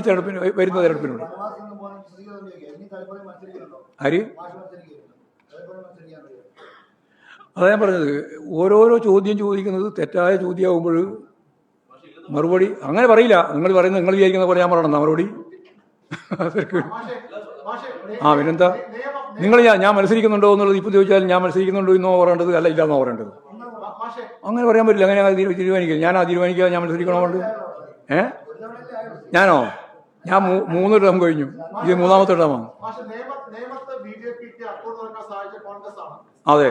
വരുന്ന തിരഞ്ഞെടുപ്പിനുണ്ട്. ആര്? അതാ ഞാൻ പറഞ്ഞത്, ഓരോരോ ചോദ്യം ചോദിക്കുന്നത് തെറ്റായ ചോദ്യമാകുമ്പോൾ മറുപടി അങ്ങനെ പറയില്ല. നിങ്ങൾ വിചാരിക്കുന്ന പോലെ ഞാൻ പറയണം മറുപടി. പിന്നെന്താ ഞാൻ മത്സരിക്കുന്നുണ്ടോ എന്നുള്ളത് ഇപ്പോൾ ചോദിച്ചാൽ ഞാൻ മത്സരിക്കുന്നുണ്ടോ എന്നോ പറയേണ്ടത്, അല്ല ഇല്ലാന്നോ പറയേണ്ടത്. അങ്ങനെ പറയാൻ പറ്റില്ല. അങ്ങനെ തീരുമാനിക്കുക. ഞാൻ തീരുമാനിക്കുക ഞാൻ മത്സരിക്കണോ കൊണ്ട്. ഞാനോ? ഞാൻ 3 ടേം കഴിഞ്ഞു. ഇത് 3ാമത്തെ ടേമാണ്. അതെ,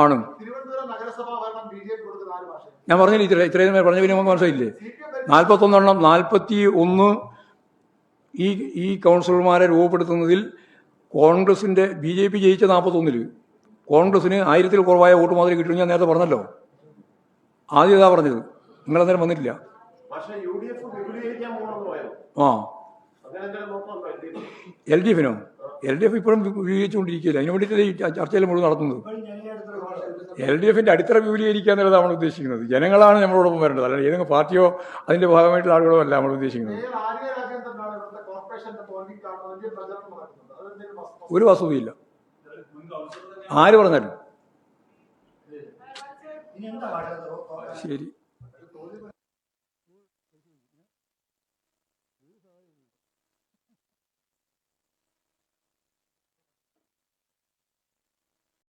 ആണ്. ഞാൻ പറഞ്ഞില്ല, ഇത്രയും പറഞ്ഞ പിന്നെ നമുക്ക് മനസ്സിലായില്ലേ? 41 ഈ കൗൺസിലർമാരെ രൂപപ്പെടുത്തുന്നതിൽ കോൺഗ്രസിന്റെ BJP ജയിച്ച 41 കോൺഗ്രസിന് 1000-ൽ കുറവായ വോട്ട് മാത്രമേ കിട്ടും. ഞാൻ നേരത്തെ പറഞ്ഞല്ലോ, ആദ്യം ഇതാ പറഞ്ഞത്. നിങ്ങളന്നേരം വന്നിട്ടില്ല. അങ്ങനെ എന്തെങ്കിലും നോക്കണുണ്ടോ എൽ ഡി എഫിനോ? എൽ ഡി എഫ് ഇപ്പോഴും വിപുലീകരിച്ചുകൊണ്ടിരിക്കുകയില്ല. അതിന് വേണ്ടിയിട്ടല്ലേ ഈ ചർച്ചയിൽ മുഴുവൻ നടത്തുന്നത്. എൽ ഡി എഫിന്റെ അടിത്തറ വിപുലീകരിക്കുക എന്നുള്ളതാണ് നമ്മൾ ഉദ്ദേശിക്കുന്നത്. ജനങ്ങളാണ് നമ്മളോടൊപ്പം വരേണ്ടത്, അല്ലെങ്കിൽ ഏതെങ്കിലും പാർട്ടിയോ അതിന്റെ ഭാഗമായിട്ടുള്ള ആളുകളോ അല്ല നമ്മൾ ഉദ്ദേശിക്കുന്നത്. ഒരു വസ്തുതയില്ല, ആര് പറഞ്ഞാലും. ശരി.